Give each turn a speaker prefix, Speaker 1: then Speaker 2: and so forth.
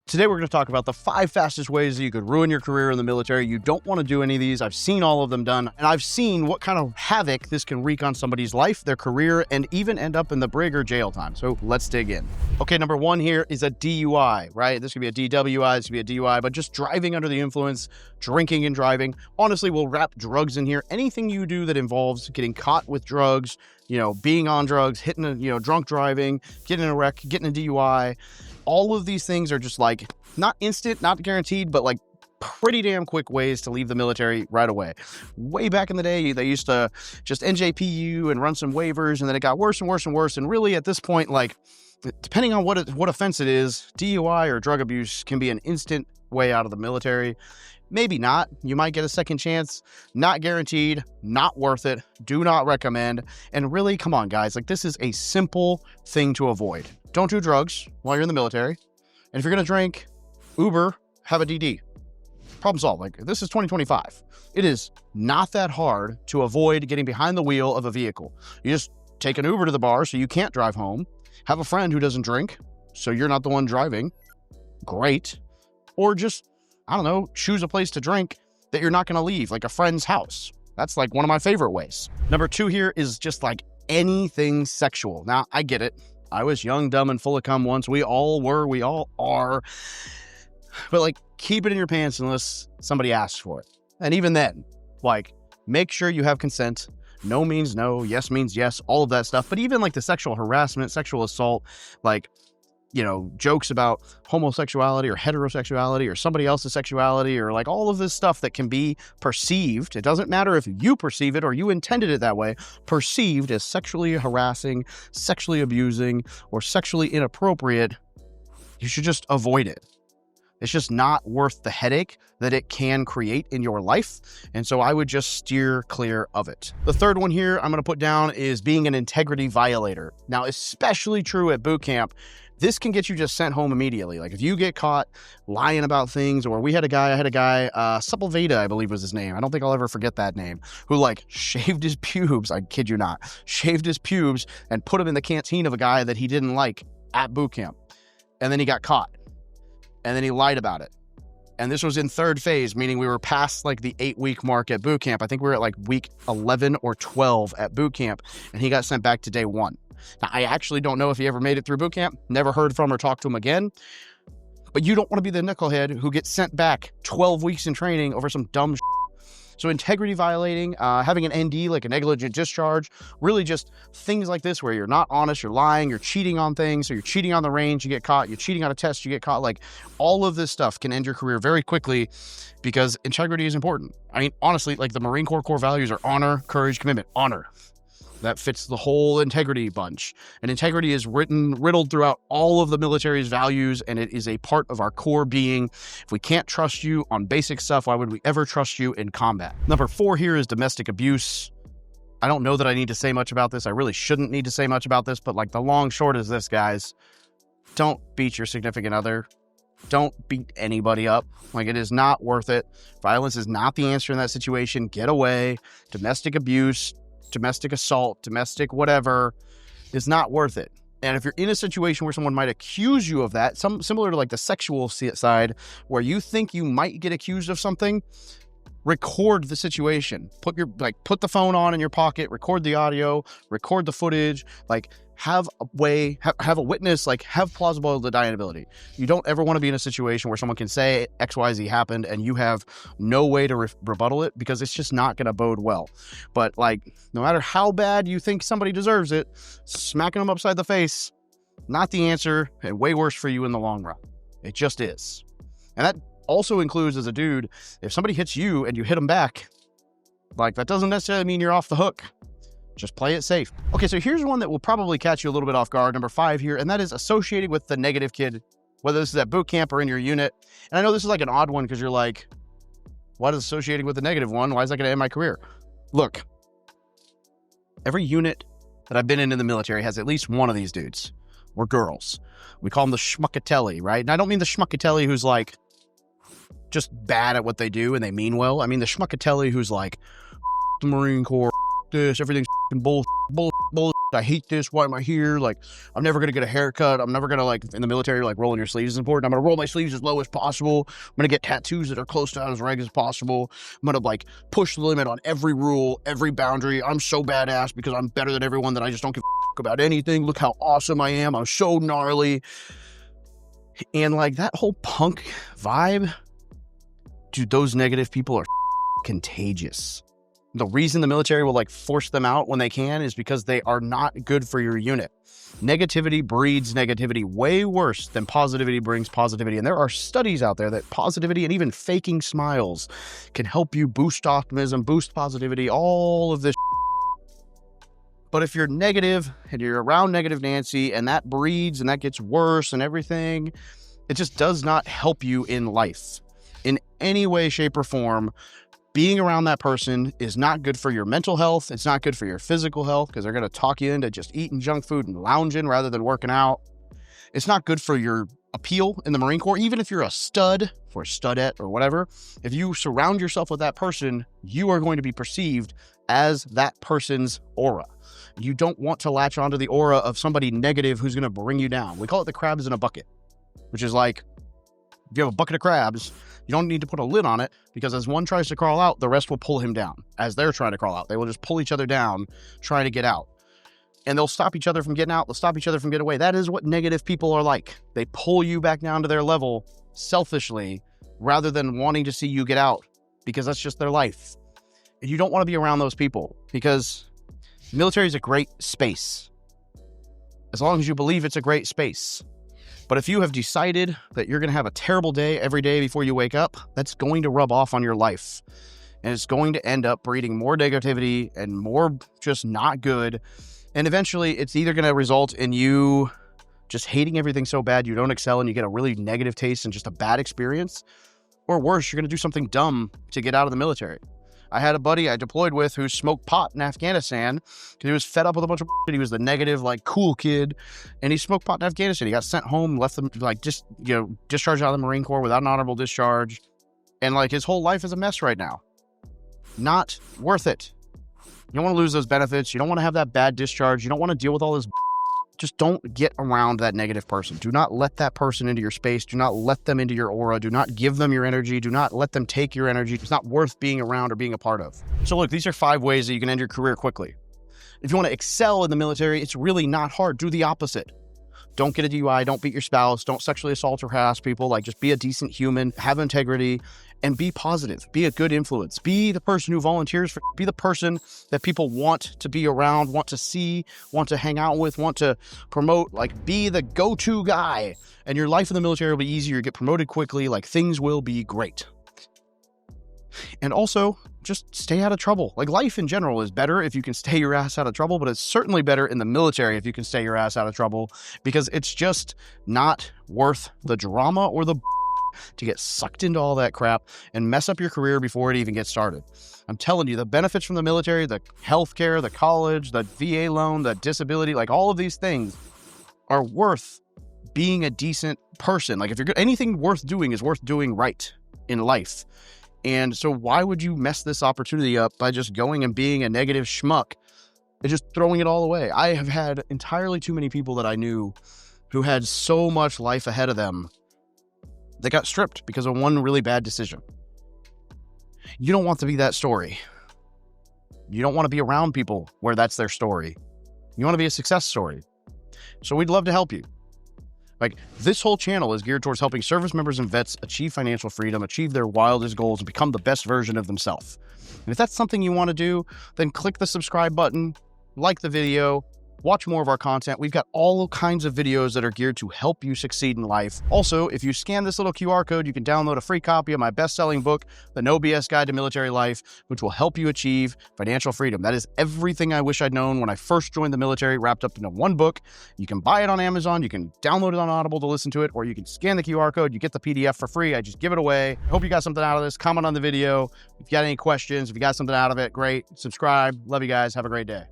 Speaker 1: Today we're going to talk about the 5 fastest ways that you could ruin your career in the military. You don't want to do any of these. I've seen all of them done, and I've seen what kind of havoc this can wreak on somebody's life, their career, and even end up in the brig or jail time. So let's dig in. Okay, number 1 here is a DUI, right? This could be a DWI, this could be a DUI, but just driving under the influence, drinking and driving. Honestly, we'll wrap drugs in here. Anything you do that involves getting caught with drugs, being on drugs, hitting a, drunk driving, getting in a wreck, getting a DUI. All of these things are just like not instant, not guaranteed, but like pretty damn quick ways to leave the military right away. Way back in the day, they used to just NJP you and run some waivers, and then it got worse and worse and worse. And really at this point, like depending on what offense it is, DUI or drug abuse can be an instant way out of the military. Maybe not. You might get a second chance. Not guaranteed. Not worth it. Do not recommend. And really, come on, guys. Like, this is a simple thing to avoid. Don't do drugs while you're in the military. And if you're going to drink, Uber, have a DD. Problem solved. Like, this is 2025. It is not that hard to avoid getting behind the wheel of a vehicle. You just take an Uber to the bar so you can't drive home. Have a friend who doesn't drink, so you're not the one driving. Great. Or just, I don't know, choose a place to drink that you're not going to leave, like a friend's house. That's like one of my favorite ways. Number 2 here is just like anything sexual. Now, I get it. I was young, dumb, and full of cum once. We all were. We all are. But like, keep it in your pants unless somebody asks for it. And even then, like, make sure you have consent. No means no. Yes means yes. All of that stuff. But even like the sexual harassment, sexual assault, like, jokes about homosexuality or heterosexuality or somebody else's sexuality or like all of this stuff that can be perceived. It doesn't matter if you perceive it or you intended it that way, perceived as sexually harassing, sexually abusing, or sexually inappropriate. You should just avoid it. It's just not worth the headache that it can create in your life. And so I would just steer clear of it. The third one here I'm going to put down is being an integrity violator. Now, especially true at boot camp. This can get you just sent home immediately. Like if you get caught lying about things, or I had a guy, Sepulveda, I believe was his name. I don't think I'll ever forget that name, who like shaved his pubes. I kid you not, shaved his pubes and put them in the canteen of a guy that he didn't like at boot camp. And then he got caught and then he lied about it. And this was in 3rd phase, meaning we were past like the 8-week mark at boot camp. I think we were at like week 11 or 12 at boot camp, and he got sent back to day 1. Now, I actually don't know if he ever made it through boot camp, never heard from or talked to him again, but you don't want to be the knucklehead who gets sent back 12 weeks in training over some dumb shit. So integrity violating, having an ND, like a negligent discharge, really just things like this where you're not honest, you're lying, you're cheating on things, so you're cheating on the range, you get caught, you're cheating on a test, you get caught. Like all of this stuff can end your career very quickly because integrity is important. I mean, honestly, like the Marine Corps core values are honor, courage, commitment, honor. That fits the whole integrity bunch. And integrity is riddled throughout all of the military's values, and it is a part of our core being. If we can't trust you on basic stuff, why would we ever trust you in combat? Number 4 here is domestic abuse. I don't know that I need to say much about this. I really shouldn't need to say much about this, but like the long short is this, guys. Don't beat your significant other. Don't beat anybody up. Like, it is not worth it. Violence is not the answer in that situation. Get away. Domestic abuse, domestic assault, domestic whatever is not worth it. And if you're in a situation where someone might accuse you of that, similar to like the sexual side, where you think you might get accused of something, record the situation. Put the phone on in your pocket, record the audio, record the footage, like have a witness, like have plausible deniability. You don't ever want to be in a situation where someone can say XYZ happened and you have no way to rebuttal it, because it's just not going to bode well. But like, no matter how bad you think somebody deserves it, smacking them upside the face, not the answer, and way worse for you in the long run. It just is. And that also includes, as a dude, if somebody hits you and you hit them back, like that doesn't necessarily mean you're off the hook. Just play it safe. Okay, so here's one that will probably catch you a little bit off guard, number 5 here, and that is associating with the negative kid, whether this is at boot camp or in your unit. And I know this is like an odd one because you're like, what is associating with the negative one? Why is that going to end my career? Look, every unit that I've been in the military has at least one of these dudes or girls. We call them the schmuckatelli, right? And I don't mean the schmuckatelli who's like just bad at what they do and they mean well. I mean the schmuckatelli who's like, the Marine Corps, this, everything's bull. I hate this. Why am I here? Like, I'm never going to get a haircut. I'm never going to, like, in the military, like, rolling your sleeves is important. I'm going to roll my sleeves as low as possible. I'm going to get tattoos that are close to as reg as possible. I'm going to, like, push the limit on every rule, every boundary. I'm so badass because I'm better than everyone that I just don't give a about anything. Look how awesome I am. I'm so gnarly. And, like, that whole punk vibe, dude, those negative people are contagious. The reason the military will, like, force them out when they can is because they are not good for your unit. Negativity breeds negativity way worse than positivity brings positivity. And there are studies out there that positivity and even faking smiles can help you boost optimism, boost positivity, all of this. But if you're negative and you're around negative Nancy and that breeds and that gets worse and everything, it just does not help you in life in any way, shape, or form. Being around that person is not good for your mental health. It's not good for your physical health because they're going to talk you into just eating junk food and lounging rather than working out. It's not good for your appeal in the Marine Corps. Even if you're a stud or a studette or whatever, if you surround yourself with that person, you are going to be perceived as that person's aura. You don't want to latch onto the aura of somebody negative who's going to bring you down. We call it the crabs in a bucket, which is like, if you have a bucket of crabs, you don't need to put a lid on it because as one tries to crawl out, the rest will pull him down. As they're trying to crawl out, they will just pull each other down, trying to get out. And they'll stop each other from getting out. They'll stop each other from getting away. That is what negative people are like. They pull you back down to their level selfishly rather than wanting to see you get out because that's just their life. And you don't want to be around those people because the military is a great space. As long as you believe it's a great space. But if you have decided that you're going to have a terrible day every day before you wake up, that's going to rub off on your life. And it's going to end up breeding more negativity and more just not good. And eventually it's either going to result in you just hating everything so bad you don't excel and you get a really negative taste and just a bad experience. Or worse, you're going to do something dumb to get out of the military. I had a buddy I deployed with who smoked pot in Afghanistan because he was fed up with a bunch of shit. He was the negative, like, cool kid, and he smoked pot in Afghanistan. He got sent home, left them, like, just, discharged out of the Marine Corps without an honorable discharge, and, like, his whole life is a mess right now. Not worth it. You don't want to lose those benefits. You don't want to have that bad discharge. You don't want to deal with all this. Just don't get around that negative person. Do not let that person into your space. Do not let them into your aura. Do not give them your energy. Do not let them take your energy. It's not worth being around or being a part of. So look, these are 5 ways that you can end your career quickly. If you want to excel in the military, it's really not hard. Do the opposite. Don't get a DUI. Don't beat your spouse. Don't sexually assault or harass people. Like, just be a decent human, have integrity, and be positive. Be a good influence. Be the person who volunteers for, be the person that people want to be around, want to see, want to hang out with, want to promote. Like, be the go-to guy, and your life in the military will be easier. Get promoted quickly. Like, things will be great. And also, just stay out of trouble. Like, life in general is better if you can stay your ass out of trouble, but it's certainly better in the military if you can stay your ass out of trouble, because it's just not worth the drama or the to get sucked into all that crap and mess up your career before it even gets started. I'm telling you, the benefits from the military, the healthcare, the college, the VA loan, the disability, like, all of these things are worth being a decent person. Like, if you're good, anything worth doing is worth doing right in life. And so why would you mess this opportunity up by just going and being a negative schmuck and just throwing it all away? I have had entirely too many people that I knew who had so much life ahead of them that got stripped because of one really bad decision. You don't want to be that story. You don't want to be around people where that's their story. You want to be a success story. So we'd love to help you. Like, this whole channel is geared towards helping service members and vets achieve financial freedom, achieve their wildest goals, and become the best version of themselves. And if that's something you want to do, then click the subscribe button, like the video, watch more of our content. We've got all kinds of videos that are geared to help you succeed in life. Also, if you scan this little QR code, you can download a free copy of my best-selling book, The No BS Guide to Military Life, which will help you achieve financial freedom. That is everything I wish I'd known when I first joined the military, wrapped up into one book. You can buy it on Amazon, you can download it on Audible to listen to it, or you can scan the QR code, you get the PDF for free. I just give it away. I hope you got something out of this. Comment on the video. If you got any questions, if you got something out of it, great. Subscribe. Love you guys. Have a great day.